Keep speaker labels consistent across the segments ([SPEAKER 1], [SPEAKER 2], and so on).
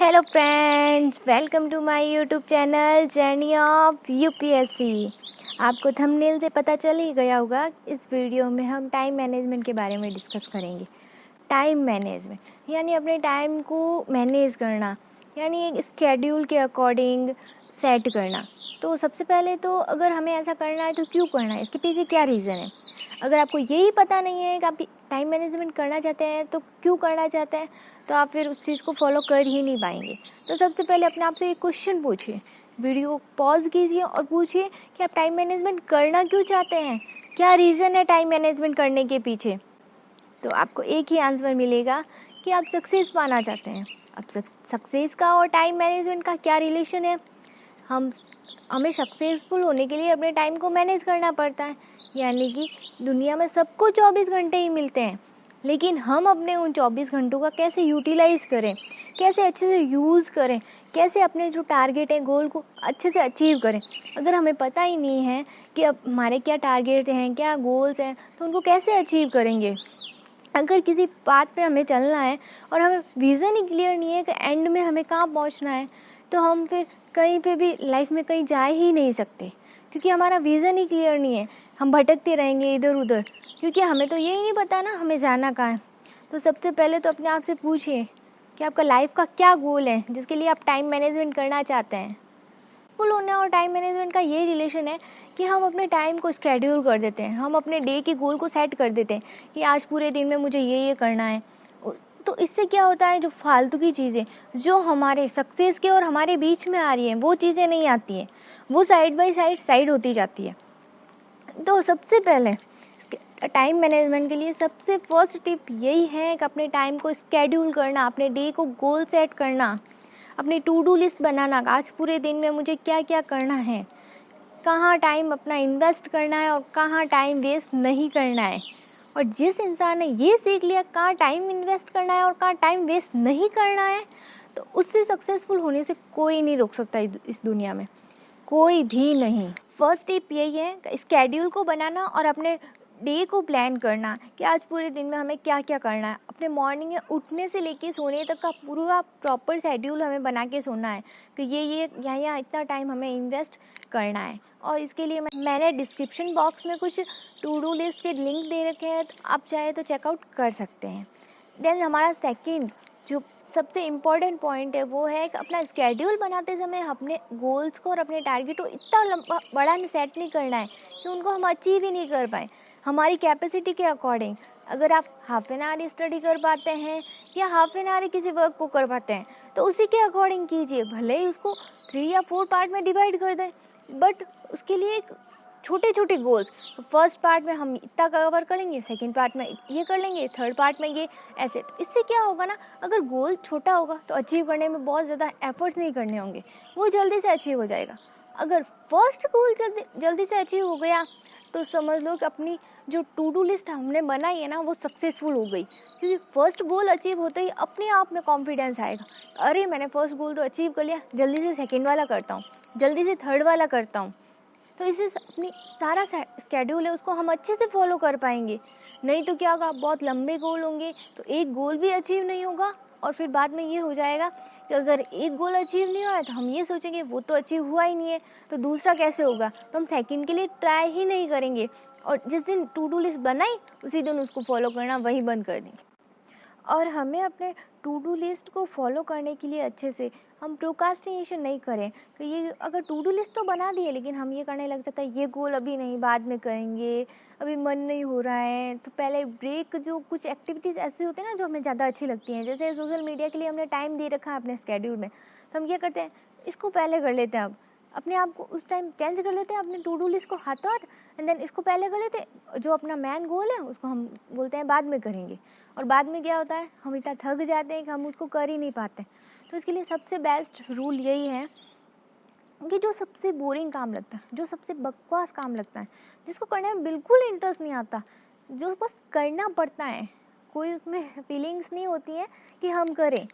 [SPEAKER 1] Hello friends, welcome to my YouTube channel journey of UPSC. आपको thumbnail से पता चल ही गया होगा, इस वीडियो में हम टाइम मैनेजमेंट के बारे में डिस्कस करेंगे। टाइम मैनेजमेंट यानी अपने टाइम को मैनेज करना, यानी एक स्केड्यूल के अकॉर्डिंग सेट करना। तो सबसे पहले तो अगर हमें ऐसा करना है तो क्यों करना है, इसके पीछे क्या रीज़न है। अगर आपको यही पता नहीं है कि आप टाइम मैनेजमेंट करना चाहते हैं तो क्यों करना चाहते हैं, तो आप फिर उस चीज़ को फॉलो कर ही नहीं पाएंगे। तो सबसे पहले अपने आप से एक क्वेश्चन पूछिए, वीडियो को पॉज कीजिए और पूछिए कि आप टाइम मैनेजमेंट करना क्यों चाहते हैं, क्या रीज़न है टाइम मैनेजमेंट करने के पीछे। तो आपको एक ही आंसर मिलेगा कि आप सक्सेस पाना चाहते हैं। अब सक्सेस का और टाइम मैनेजमेंट का क्या रिलेशन है। हमें सक्सेसफुल होने के लिए अपने टाइम को मैनेज करना पड़ता है, यानी कि दुनिया में सबको 24 घंटे ही मिलते हैं, लेकिन हम अपने उन 24 घंटों का कैसे यूटिलाइज़ करें, कैसे अच्छे से यूज़ करें, कैसे अपने जो टारगेट हैं, गोल को अच्छे से अचीव करें। अगर हमें पता ही नहीं है कि अब हमारे क्या टारगेट हैं, क्या गोल्स हैं, तो उनको कैसे अचीव करेंगे। अगर किसी बात पे हमें चलना है और हमें विज़न ही क्लियर नहीं है कि एंड में हमें कहाँ पहुंचना है, तो हम फिर कहीं पे भी लाइफ में कहीं जा ही नहीं सकते, क्योंकि हमारा विज़न ही क्लियर नहीं है। हम भटकते रहेंगे इधर उधर, क्योंकि हमें तो यही नहीं पता ना हमें जाना कहाँ है। तो सबसे पहले तो अपने आप से पूछिए कि आपका लाइफ का क्या गोल है जिसके लिए आप टाइम मैनेजमेंट करना चाहते हैं। फुल होने और टाइम मैनेजमेंट का ये रिलेशन है कि हम अपने टाइम को स्केड्यूल कर देते हैं, हम अपने डे के गोल को सेट कर देते हैं कि आज पूरे दिन में मुझे ये करना है। तो इससे क्या होता है, जो फालतू की चीज़ें जो हमारे सक्सेस के और हमारे बीच में आ रही हैं वो चीज़ें नहीं आती हैं, वो साइड बाय साइड होती जाती है। तो सबसे पहले टाइम मैनेजमेंट के लिए सबसे फर्स्ट टिप यही है कि अपने टाइम को स्केड्यूल करना, अपने डे को गोल सेट करना, अपनी टू डू लिस्ट बनाना। आज पूरे दिन में मुझे क्या क्या करना है, कहाँ टाइम अपना इन्वेस्ट करना है और कहाँ टाइम वेस्ट नहीं करना है। और जिस इंसान ने ये सीख लिया कहाँ टाइम इन्वेस्ट करना है और कहाँ टाइम वेस्ट नहीं करना है, तो उससे सक्सेसफुल होने से कोई नहीं रोक सकता इस दुनिया में, कोई भी नहीं। फर्स्ट स्टेप यही है स्केड्यूल को बनाना और अपने डे को प्लान करना कि आज पूरे दिन में हमें क्या क्या करना है। अपने मॉर्निंग में उठने से लेके सोने तक का पूरा प्रॉपर शेड्यूल हमें बना के सोना है कि ये यहाँ इतना टाइम हमें इन्वेस्ट करना है। और इसके लिए मैंने डिस्क्रिप्शन बॉक्स में कुछ टू डू लिस्ट के लिंक दे रखे हैं, तो आप चाहे तो चेकआउट कर सकते हैं। देन हमारा सेकंड जो सबसे इम्पॉर्टेंट पॉइंट है वो है कि अपना स्केड्यूल बनाते समय अपने गोल्स को और अपने टारगेट को इतना लंबा बड़ा सेट नहीं करना है कि उनको हम अचीव ही नहीं कर पाएँ हमारी कैपेसिटी के अकॉर्डिंग। अगर आप हाफ एन आवर स्टडी कर पाते हैं या हाफ एन आवर किसी वर्क को कर पाते हैं, तो उसी के अकॉर्डिंग कीजिए। भले ही उसको 3 या 4 पार्ट में डिवाइड कर दें, बट उसके लिए एक छोटे छोटे गोल्स। फर्स्ट पार्ट में हम इतना कवर करेंगे, सेकंड पार्ट में ये कर लेंगे, थर्ड पार्ट में ये, ऐसे। तो इससे क्या होगा ना, अगर गोल छोटा होगा तो अचीव करने में बहुत ज़्यादा एफर्ट्स नहीं करने होंगे, वो जल्दी से अचीव हो जाएगा। अगर फर्स्ट गोल जल्दी से अचीव हो गया तो समझ लो कि अपनी जो टू डू लिस्ट हमने बनाई है ना वो सक्सेसफुल हो गई, क्योंकि फर्स्ट गोल अचीव होते ही अपने आप में कॉन्फिडेंस आएगा। अरे मैंने फर्स्ट गोल तो अचीव कर लिया, जल्दी से सेकेंड वाला करता हूँ, जल्दी से थर्ड वाला करता हूँ। तो इससे अपनी सारा स्केड्यूल है उसको हम अच्छे से फॉलो कर पाएंगे। नहीं तो क्या होगा, बहुत लंबे गोल होंगे तो एक गोल भी अचीव नहीं होगा, और फिर बाद में ये हो जाएगा कि अगर एक गोल अचीव नहीं हुआ है तो हम ये सोचेंगे वो तो अचीव हुआ ही नहीं है, तो दूसरा कैसे होगा, तो हम सेकंड के लिए ट्राई ही नहीं करेंगे। और जिस दिन टू डू लिस्ट बनाई उसी दिन उसको फॉलो करना वही बंद कर देंगे। और हमें अपने टू डू लिस्ट को फॉलो करने के लिए अच्छे से हम प्रोकास्टिनेशन नहीं करें कि ये अगर टू डू लिस्ट तो बना दी है लेकिन हम ये करने लग जाता है ये गोल अभी नहीं, बाद में करेंगे, अभी मन नहीं हो रहा है तो पहले ब्रेक। जो कुछ एक्टिविटीज़ ऐसी होती है ना जो हमें ज़्यादा अच्छी लगती हैं, जैसे सोशल मीडिया के लिए हमने टाइम दे रखा है अपने स्केड्यूल में, तो हम क्या करते हैं इसको पहले कर लेते हैं। अब अपने आप को उस टाइम चेंज कर लेते हैं, अपने टू डू लिस्ट को हाथों हाथ, एंड देन इसको पहले कर लेते हैं। जो अपना मेन गोल है उसको हम बोलते हैं बाद में करेंगे, और बाद में क्या होता है हम इतना थक जाते हैं कि हम उसको कर ही नहीं पाते। तो इसके लिए सबसे बेस्ट रूल यही है कि जो सबसे बोरिंग काम लगता है, जो सबसे बकवास काम लगता है, जिसको करने में बिल्कुल इंटरेस्ट नहीं आता, जो बस करना पड़ता है, कोई उसमें फीलिंग्स नहीं होती हैं कि हम करें,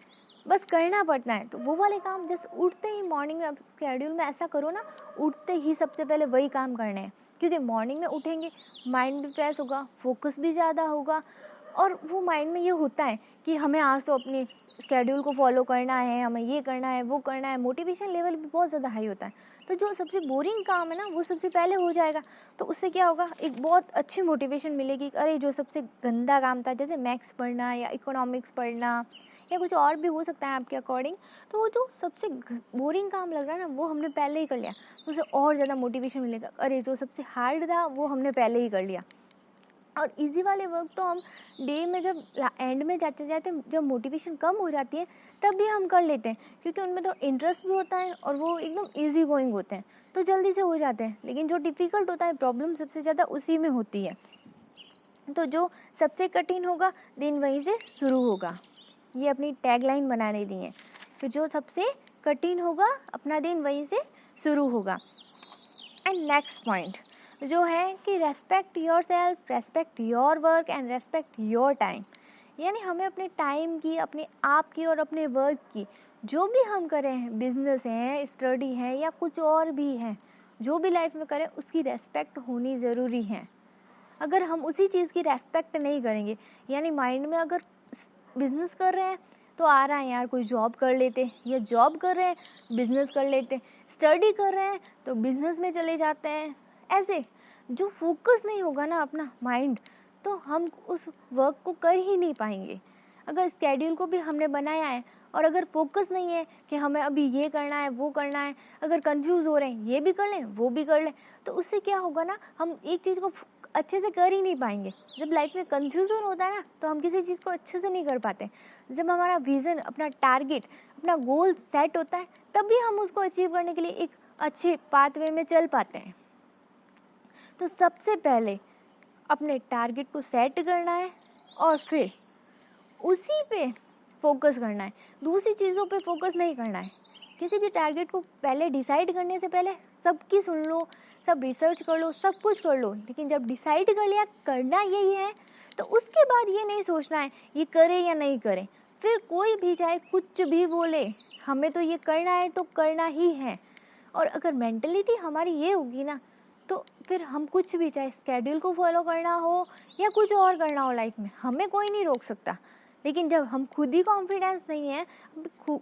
[SPEAKER 1] बस करना पड़ता है, तो वो वाले काम जैसे उठते ही मॉर्निंग में स्केड्यूल में ऐसा करो ना, उठते ही सबसे पहले वही काम करने हैं। क्योंकि मॉर्निंग में उठेंगे माइंड भी फ्रेश होगा, फोकस भी ज़्यादा होगा, और वो माइंड में ये होता है कि हमें आज तो अपने स्केड्यूल को फॉलो करना है, हमें ये करना है, वो करना है, मोटिवेशन लेवल भी बहुत ज़्यादा हाई होता है। तो जो सबसे बोरिंग काम है ना वो सबसे पहले हो जाएगा, तो उससे क्या होगा, एक बहुत अच्छी मोटिवेशन मिलेगी। अरे जो सबसे गंदा काम था, जैसे मैथ्स पढ़ना या इकोनॉमिक्स पढ़ना या कुछ और भी हो सकता है आपके अकॉर्डिंग, तो वो जो सबसे बोरिंग काम लग रहा है ना वो हमने पहले ही कर लिया, तो उसे और ज़्यादा मोटिवेशन मिलेगा। अरे जो सबसे हार्ड था वो हमने पहले ही कर लिया। और इजी वाले वर्क तो हम डे में जब एंड में जाते जाते जब मोटिवेशन कम हो जाती है तब भी हम कर लेते हैं, क्योंकि उनमें तो इंटरेस्ट भी होता है और वो एकदम इजी गोइंग होते हैं, तो जल्दी से हो जाते हैं। लेकिन जो डिफ़िकल्ट होता है, प्रॉब्लम सबसे ज़्यादा उसी में होती है। तो जो सबसे कठिन होगा दिन वहीं से शुरू होगा, ये अपनी टैगलाइन बनाने दी है। तो जो सबसे कठिन होगा अपना दिन वहीं से शुरू होगा। एंड नेक्स्ट पॉइंट जो है कि respect your self, respect your work and respect your time. यानी हमें अपने टाइम की, अपने आप की और अपने वर्क की, जो भी हम करें, बिजनेस है, स्टडी है या कुछ और भी है, जो भी लाइफ में करें उसकी रेस्पेक्ट होनी ज़रूरी है। अगर हम उसी चीज़ की रेस्पेक्ट नहीं करेंगे, यानी माइंड में अगर बिजनेस कर रहे हैं तो आ रहा है यार कोई जॉब कर लेते, या जॉब कर रहे हैं बिजनेस कर लेते, स्टडी कर रहे हैं तो बिजनेस में चले जाते हैं, ऐसे जो फोकस नहीं होगा ना अपना माइंड, तो हम उस वर्क को कर ही नहीं पाएंगे। अगर स्केड्यूल को भी हमने बनाया है और अगर फोकस नहीं है कि हमें अभी ये करना है, वो करना है, अगर कंफ्यूज हो रहे हैं ये भी कर लें वो भी कर लें, तो उससे क्या होगा ना, हम एक चीज़ को अच्छे से कर ही नहीं पाएंगे। जब लाइफ में कंफ्यूजन होता है ना तो हम किसी चीज़ को अच्छे से नहीं कर पाते। जब हमारा विज़न, अपना टारगेट, अपना गोल सेट होता है तभी हम उसको अचीव करने के लिए एक अच्छे पाथवे में चल पाते हैं। तो सबसे पहले अपने टारगेट को सेट करना है और फिर उसी पे फोकस करना है, दूसरी चीज़ों पे फोकस नहीं करना है। किसी भी टारगेट को पहले डिसाइड करने से पहले सबकी सुन लो, सब रिसर्च कर लो, सब कुछ कर लो, लेकिन जब डिसाइड कर लिया करना यही है तो उसके बाद ये नहीं सोचना है ये करें या नहीं करें। फिर कोई भी चाहे कुछ भी बोले, हमें तो ये करना है तो करना ही है। और अगर मेंटलिटी हमारी ये होगी ना तो फिर हम कुछ भी, चाहे स्केड्यूल को फॉलो करना हो या कुछ और करना हो लाइफ में, हमें कोई नहीं रोक सकता। लेकिन जब हम खुद ही कॉन्फिडेंस नहीं है,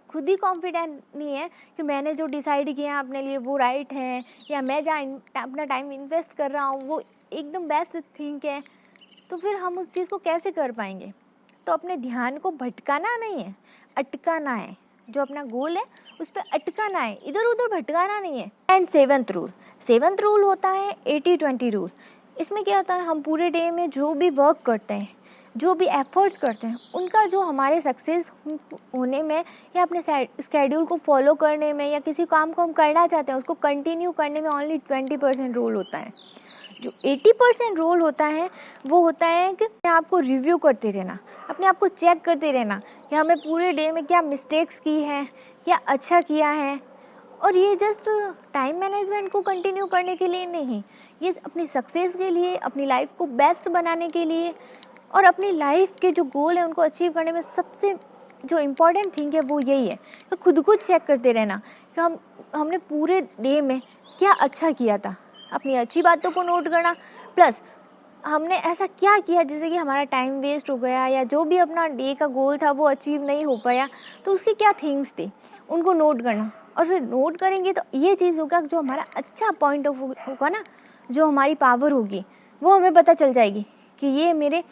[SPEAKER 1] खुद ही कॉन्फिडेंट नहीं है कि मैंने जो डिसाइड किया है अपने लिए वो राइट है, या मैं जहाँ अपना टाइम इन्वेस्ट कर रहा हूँ वो एकदम बेस्ट थिंक है, तो फिर हम उस चीज़ को कैसे कर पाएंगे। तो अपने ध्यान को भटकाना नहीं है, अटकाना है। जो अपना गोल है उस पर अटकाना है, इधर उधर भटकाना नहीं है। एंड सेवंथ रूल होता है 80-20 रूल। इसमें क्या होता है, हम पूरे डे में जो भी वर्क करते हैं, जो भी एफर्ट्स करते हैं, उनका जो हमारे सक्सेस होने में या अपने स्केड्यूल को फॉलो करने में या किसी काम को हम करना चाहते हैं उसको कंटिन्यू करने में ओनली 20% रोल होता है। जो 80% रोल होता है वो होता है कि अपने आप को रिव्यू करते रहना, अपने आप को चेक करते रहना कि हमें पूरे डे में क्या मिस्टेक्स की है, क्या अच्छा किया है। और ये जस्ट टाइम मैनेजमेंट को कंटिन्यू करने के लिए नहीं, ये अपनी सक्सेस के लिए, अपनी लाइफ को बेस्ट बनाने के लिए और अपनी लाइफ के जो गोल है उनको अचीव करने में सबसे जो इम्पोर्टेंट थिंग है वो यही है। तो खुद को चेक करते रहना कि हमने पूरे डे में क्या अच्छा किया था, अपनी अच्छी बातों को नोट करना, प्लस हमने ऐसा क्या किया जिससे कि हमारा टाइम वेस्ट हो गया या जो भी अपना डे का गोल था वो अचीव नहीं हो पाया, तो उसकी क्या थिंग्स थी उनको नोट करना। और फिर नोट करेंगे तो ये चीज़ होगा जो हमारा अच्छा पॉइंट ऑफ होगा ना, जो हमारी पावर होगी वो हमें पता चल जाएगी कि ये मेरे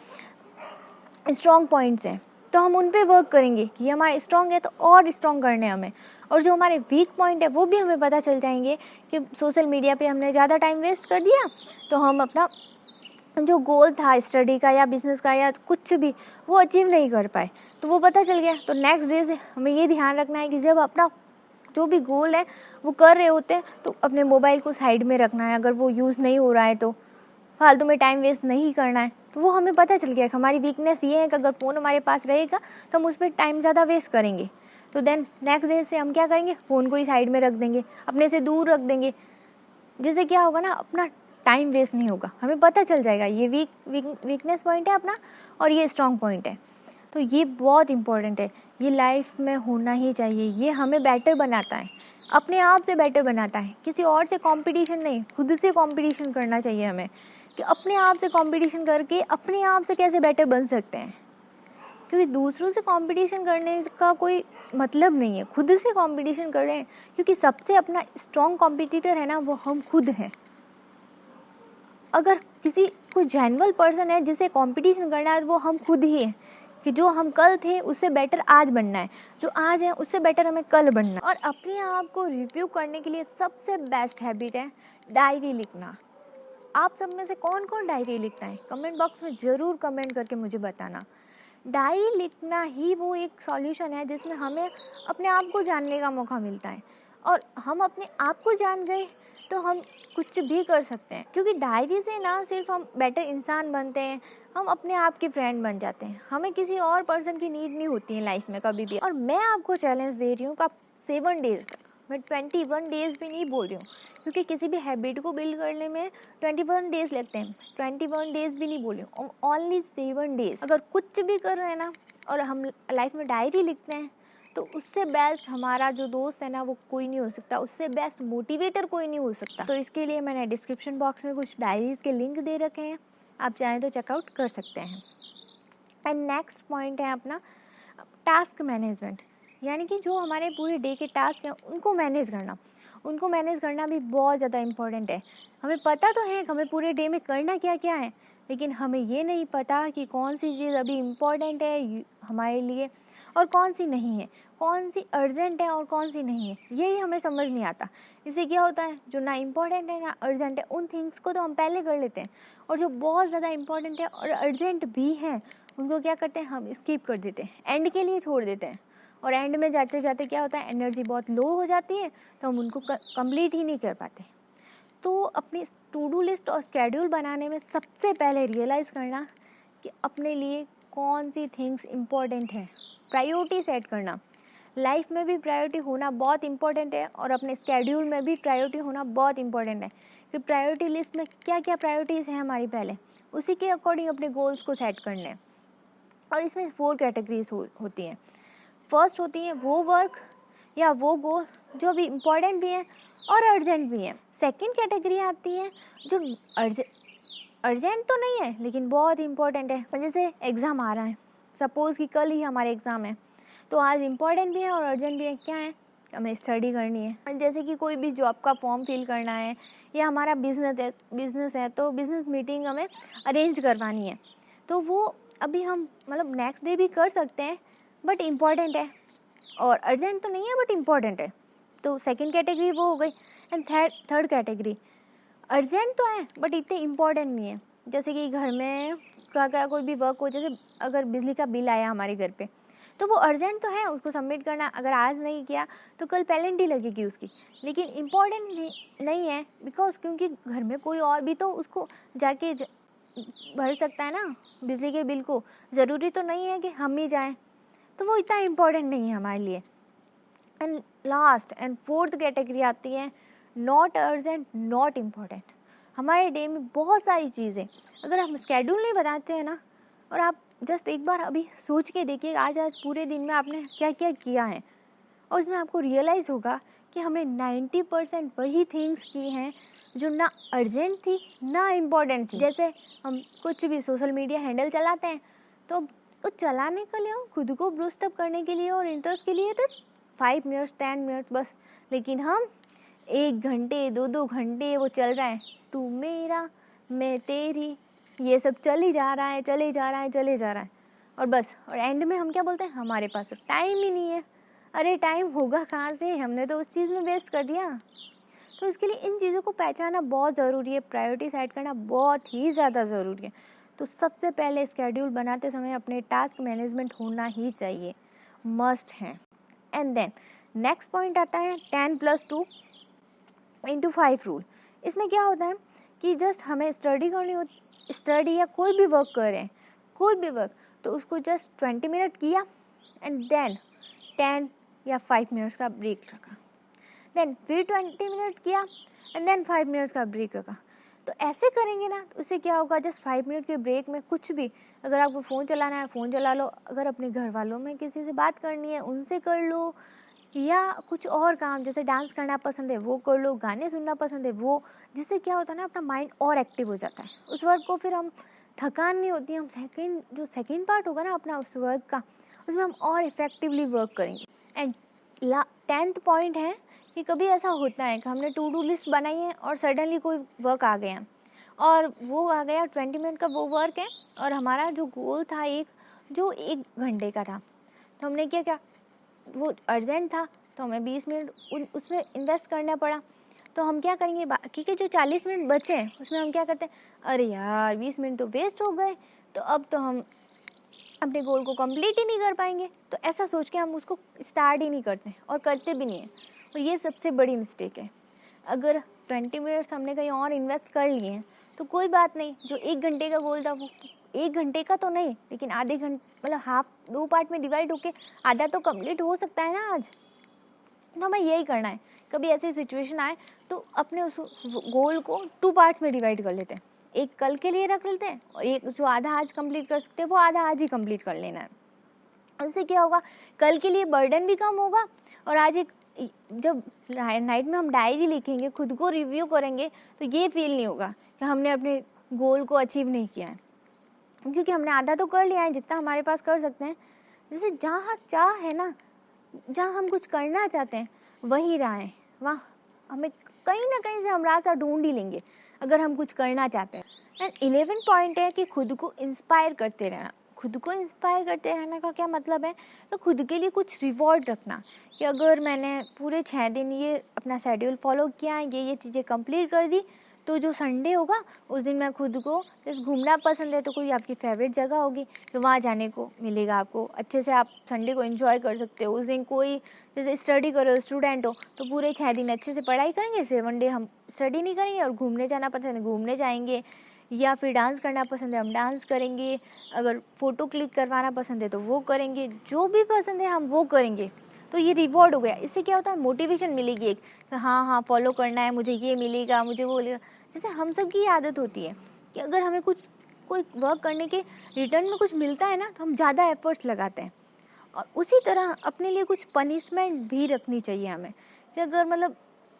[SPEAKER 1] स्ट्रॉन्ग पॉइंट्स हैं, तो हम उन पे वर्क करेंगे कि ये हमारे स्ट्रॉन्ग है तो और स्ट्रॉन्ग करने हमें। और जो हमारे वीक पॉइंट है वो भी हमें पता चल जाएंगे कि सोशल मीडिया पे हमने ज़्यादा टाइम वेस्ट कर दिया तो हम अपना जो गोल था स्टडी का या बिज़नेस का या कुछ भी वो अचीव नहीं कर पाए, तो वो पता चल गया। तो नेक्स्ट डे से हमें ये ध्यान रखना है कि जब अपना जो भी गोल है वो कर रहे होते हैं तो अपने मोबाइल को साइड में रखना है, अगर वो यूज़ नहीं हो रहा है तो फालतू में टाइम वेस्ट नहीं करना है। तो वो हमें पता चल गया कि हमारी वीकनेस ये है कि अगर फ़ोन हमारे पास रहेगा तो हम उस पर टाइम ज़्यादा वेस्ट करेंगे। तो देन नेक्स्ट डे से हम क्या करेंगे, फ़ोन को ही साइड में रख देंगे, अपने से दूर रख देंगे, जिससे क्या होगा ना अपना टाइम वेस्ट नहीं होगा। हमें पता चल जाएगा ये वीकनेस पॉइंट है अपना और ये स्ट्रॉन्ग पॉइंट है। तो ये बहुत इम्पोर्टेंट है, ये लाइफ में होना ही चाहिए। ये हमें बेटर बनाता है, अपने आप से बेटर बनाता है, किसी और से कंपटीशन नहीं, खुद से कंपटीशन करना चाहिए हमें कि अपने आप से कंपटीशन करके अपने आप से कैसे बेटर बन सकते हैं, क्योंकि दूसरों से कंपटीशन करने का कोई मतलब नहीं है, खुद से कंपटीशन करें, क्योंकि सबसे अपना स्ट्रॉन्ग कॉम्पिटिटर है ना वो हम खुद हैं। अगर कोई जेन्युइन पर्सन है जिसे कंपटीशन करना है वो हम खुद ही हैं, कि जो हम कल थे उससे बेटर आज बनना है, जो आज है उससे बेटर हमें कल बनना है। और अपने आप को रिव्यू करने के लिए सबसे बेस्ट हैबिट है डायरी लिखना। आप सब में से कौन कौन डायरी लिखता है, कमेंट बॉक्स में ज़रूर कमेंट करके मुझे बताना। डायरी लिखना ही वो एक सॉल्यूशन है जिसमें हमें अपने आप को जानने का मौका मिलता है, और हम अपने आप को जान गए तो हम कुछ भी कर सकते हैं, क्योंकि डायरी से ना सिर्फ हम बेटर इंसान बनते हैं, हम अपने आप के फ्रेंड बन जाते हैं। हमें किसी और पर्सन की नीड नहीं होती है लाइफ में कभी भी। और मैं आपको चैलेंज दे रही हूँ कि आप 7 डेज़ तक, मैं 21 डेज़ भी नहीं बोल रही हूँ, क्योंकि किसी भी हैबिट को बिल्ड करने में 21 डेज़ लगते हैं, 21 डेज़ भी नहीं बोल रही हूँ, ओनली 7 डेज़। अगर कुछ भी कर रहे हैं ना और हम लाइफ में डायरी लिखते हैं तो उससे बेस्ट हमारा जो दोस्त है ना वो कोई नहीं हो सकता, उससे बेस्ट मोटिवेटर कोई नहीं हो सकता। तो इसके लिए मैंने डिस्क्रिप्शन बॉक्स में कुछ डायरीज़ के लिंक दे रखे हैं, आप चाहें तो चेकआउट कर सकते हैं। एंड नेक्स्ट पॉइंट है अपना टास्क मैनेजमेंट, यानी कि जो हमारे पूरे डे के टास्क हैं उनको मैनेज करना भी बहुत ज़्यादा इम्पॉर्टेंट है। हमें पता तो है कि हमें पूरे डे में करना क्या क्या है, लेकिन हमें ये नहीं पता कि कौन सी चीज़ अभी इम्पॉर्टेंट है हमारे लिए और कौन सी नहीं है, कौन सी अर्जेंट है और कौन सी नहीं है, यही हमें समझ नहीं आता। इससे क्या होता है, जो ना इम्पॉर्टेंट है ना अर्जेंट है उन थिंग्स को तो हम पहले कर लेते हैं, और जो बहुत ज़्यादा इम्पॉर्टेंट है और अर्जेंट भी हैं उनको क्या करते हैं, हम स्किप कर देते हैं, एंड के लिए छोड़ देते हैं। और एंड में जाते जाते क्या होता है, एनर्जी बहुत लो हो जाती है, तो हम उनको कंप्लीट ही नहीं कर पाते। तो अपनी टू डू लिस्ट और स्केड्यूल बनाने में सबसे पहले रियलाइज़ करना कि अपने लिए कौन सी थिंग्स इम्पॉर्टेंट है, प्रायोरिटी सेट करना। लाइफ में भी प्रायोरिटी होना बहुत इंपॉर्टेंट है और अपने स्केड्यूल में भी प्रायोरिटी होना बहुत इंपॉर्टेंट है, कि प्रायोरिटी लिस्ट में क्या क्या प्रायोरिटीज़ हैं हमारी, पहले उसी के अकॉर्डिंग अपने गोल्स को सेट करने हैं। और इसमें 4 कैटेगरीज होती हैं। फर्स्ट होती है वो वर्क या वो गोल जो भी इम्पॉर्टेंट भी हैं और अर्जेंट भी हैं। सेकंड कैटेगरी आती है जो अर्जेंट तो नहीं है लेकिन बहुत इंपॉर्टेंट है, जैसे एग्ज़ाम आ रहा है, सपोज़ कि कल ही हमारे एग्ज़ाम है, तो आज इम्पॉर्टेंट भी है और अर्जेंट भी है। क्या है, हमें स्टडी करनी है। जैसे कि कोई भी जॉब का फॉर्म फिल करना है, या हमारा बिज़नेस है तो बिज़नेस मीटिंग हमें अरेंज करवानी है, तो वो अभी हम मतलब नेक्स्ट डे भी कर सकते हैं बट इम्पॉर्टेंट है, और अर्जेंट तो नहीं है बट इम्पॉर्टेंट है। तो सेकंड कैटेगरी वो हो गई। एंड थर्ड कैटेगरी अर्जेंट तो है बट इतने इम्पॉर्टेंट नहीं है, जैसे कि घर में क्या कोई भी वर्क हो, जैसे अगर बिजली का बिल आया हमारे घर पे तो वो अर्जेंट तो है, उसको सबमिट करना, अगर आज नहीं किया तो कल पेनल्टी लगेगी उसकी, लेकिन इम्पॉर्टेंट नहीं है बिकॉज क्योंकि घर में कोई और भी तो उसको जाके भर सकता है ना बिजली के बिल को, ज़रूरी तो नहीं है कि हम ही जाएं, तो वो इतना इम्पॉर्टेंट नहीं है हमारे लिए। And last and fourth category आती है नॉट अर्जेंट नॉट इम्पॉर्टेंट। हमारे डे में बहुत सारी चीज़ें अगर हम स्केड्यूल नहीं बनाते हैं ना, और आप जस्ट एक बार अभी सोच के देखिए आज पूरे दिन में आपने क्या क्या किया है, और उसमें आपको रियलाइज़ होगा कि हमने 90% वही थिंग्स की हैं जो ना अर्जेंट थी ना इम्पॉर्टेंट थी। जैसे हम कुछ भी सोशल मीडिया हैंडल चलाते हैं तो चलाने के लिए, खुद को बूस्ट अप करने के लिए और इंटरेस्ट के लिए तो 5 मिनट्स 10 मिनट्स बस, लेकिन हम 1 घंटे 2 घंटे वो चल रहा है, तू मेरा मैं तेरी, ये सब चल ही जा रहा है चले जा रहा है, और बस, और एंड में हम क्या बोलते हैं, हमारे पास तो टाइम ही नहीं है। अरे टाइम होगा कहाँ से, हमने तो उस चीज़ में वेस्ट कर दिया। तो इसके लिए इन चीज़ों को पहचानना बहुत ज़रूरी है, प्रायोरिटी सेट करना बहुत ही ज़्यादा ज़रूरी है। तो सबसे पहले स्केड्यूल बनाते समय अपने टास्क मैनेजमेंट होना ही चाहिए, मस्ट है। एंड देन नेक्स्ट पॉइंट आता है 10+2/5 रूल। इसमें क्या होता है कि जस्ट हमें स्टडी करनी हो, स्टडी या कोई भी वर्क करें, कोई भी वर्क, तो उसको जस्ट 20 मिनट किया एंड देन 10 या 5 मिनट्स का ब्रेक रखा, देन फिर 20 मिनट किया एंड देन 5 मिनट्स का ब्रेक रखा। तो ऐसे करेंगे ना तो उससे क्या होगा, जस्ट 5 मिनट के ब्रेक में कुछ भी, अगर आपको फ़ोन चलाना है फ़ोन चला लो, अगर अपने घर वालों में किसी से बात करनी है उनसे कर लो, या कुछ और काम जैसे डांस करना पसंद है वो कर लो, गाने सुनना पसंद है वो, जिससे क्या होता है ना अपना माइंड और एक्टिव हो जाता है। उस वर्क को फिर हम थकान नहीं होती, हम सेकेंड पार्ट होगा ना अपना उस वर्क का, उसमें हम और इफ़ेक्टिवली वर्क करेंगे। एंड 10th पॉइंट है कि कभी ऐसा होता है कि हमने टू डू लिस्ट बनाई है और सडनली कोई वर्क आ गया और वो आ गया 20 मिनट का वो वर्क है और हमारा जो गोल था जो 1 घंटे का था, तो हमने क्या क्या वो अर्जेंट था तो हमें 20 मिनट उसमें इन्वेस्ट करना पड़ा। तो हम क्या करेंगे, बाकी के जो 40 मिनट बचे हैं उसमें हम क्या करते हैं, अरे यार 20 मिनट तो वेस्ट हो गए, तो अब तो हम अपने गोल को कंप्लीट ही नहीं कर पाएंगे। तो ऐसा सोच के हम उसको स्टार्ट ही नहीं करते और करते भी नहीं हैं, और ये सबसे बड़ी मिस्टेक है। अगर 20 मिनट्स हमने कहीं और इन्वेस्ट कर लिए हैं तो कोई बात नहीं, जो 1 घंटे का गोल था वो 1 घंटे का तो नहीं, लेकिन आधे घंटे मतलब हाफ 2 पार्ट में डिवाइड होके आधा तो कंप्लीट हो सकता है ना आज। तो हमें यही करना है, कभी ऐसी सिचुएशन आए तो अपने उस गोल को 2 पार्ट्स में डिवाइड कर लेते हैं, एक कल के लिए रख लेते हैं और एक जो आधा आज कंप्लीट कर सकते हैं वो आधा आज ही कंप्लीट कर लेना है। उससे क्या होगा, कल के लिए बर्डन भी कम होगा और आज एक जब नाइट में हम डायरी लिखेंगे, खुद को रिव्यू करेंगे, तो ये फील नहीं होगा कि हमने अपने गोल को अचीव नहीं किया है, क्योंकि हमने आधा तो कर लिया है जितना हमारे पास कर सकते हैं। जैसे जहाँ चाह है ना, जहाँ हम कुछ करना चाहते हैं वही राह है, वहाँ हमें कहीं ना कहीं से हम रास्ता ढूंढ ही लेंगे अगर हम कुछ करना चाहते हैं। एंड 11 पॉइंट है कि खुद को इंस्पायर करते रहना। खुद को इंस्पायर करते रहने का क्या मतलब है, तो खुद के लिए कुछ रिवॉर्ड रखना कि अगर मैंने पूरे 6 दिन ये अपना शेड्यूल फॉलो किया, ये चीज़ें कंप्लीट कर दी, तो जो संडे होगा उस दिन मैं खुद को, जैसे घूमना पसंद है तो कोई आपकी फेवरेट जगह होगी तो वहाँ जाने को मिलेगा आपको, अच्छे से आप संडे को एंजॉय कर सकते हो। उस दिन कोई जैसे स्टडी करो, स्टूडेंट हो तो पूरे 6 दिन अच्छे से पढ़ाई करेंगे, 7 डे हम स्टडी नहीं करेंगे, और घूमने जाना पसंद है घूमने जाएंगे, या फिर डांस करना पसंद है हम डांस करेंगे, अगर फ़ोटो क्लिक करवाना पसंद है तो वो करेंगे, जो भी पसंद है हम वो करेंगे। तो ये रिवॉर्ड हो गया, इससे क्या होता है मोटिवेशन मिलेगी एक, हाँ हाँ फॉलो करना है, मुझे ये मिलेगा, मुझे वो मिलेगा। जैसे हम सब की आदत होती है कि अगर हमें कोई वर्क करने के रिटर्न में कुछ मिलता है ना तो हम ज़्यादा एफर्ट्स लगाते हैं, और उसी तरह अपने लिए कुछ पनिशमेंट भी रखनी चाहिए हमें, कि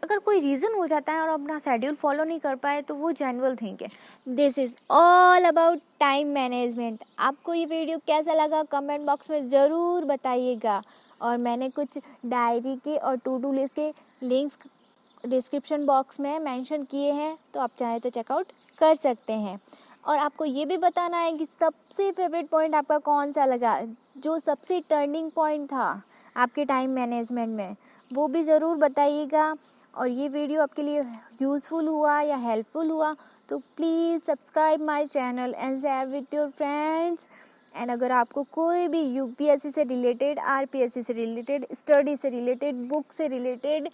[SPEAKER 1] अगर कोई रीज़न हो जाता है और अपना शेड्यूल फॉलो नहीं कर पाए तो वो जेन्युइन थिंग है। This is all about time management. आपको ये वीडियो कैसा लगा कमेंट बॉक्स में ज़रूर बताइएगा, और मैंने कुछ डायरी के और टू डू लिस्ट के लिंक्स डिस्क्रिप्शन बॉक्स में मेंशन किए हैं, तो आप चाहे तो चेकआउट कर सकते हैं। और आपको ये भी बताना है कि सबसे फेवरेट पॉइंट आपका कौन सा लगा, जो सबसे टर्निंग पॉइंट था आपके टाइम मैनेजमेंट में, वो भी ज़रूर बताइएगा। और ये वीडियो आपके लिए यूज़फुल हुआ या हेल्पफुल हुआ तो please subscribe my channel and share with your friends. And अगर आपको कोई भी यूपीएससी से रिलेटेड, आरपीएससी से रिलेटेड, स्टडी से रिलेटेड, बुक से रिलेटेड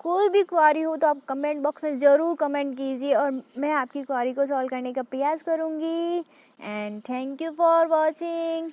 [SPEAKER 1] कोई भी क्वारी हो तो आप कमेंट बॉक्स में ज़रूर कमेंट कीजिए, और मैं आपकी क्वारी को सॉल्व करने का प्रयास करूँगी। And thank you for watching.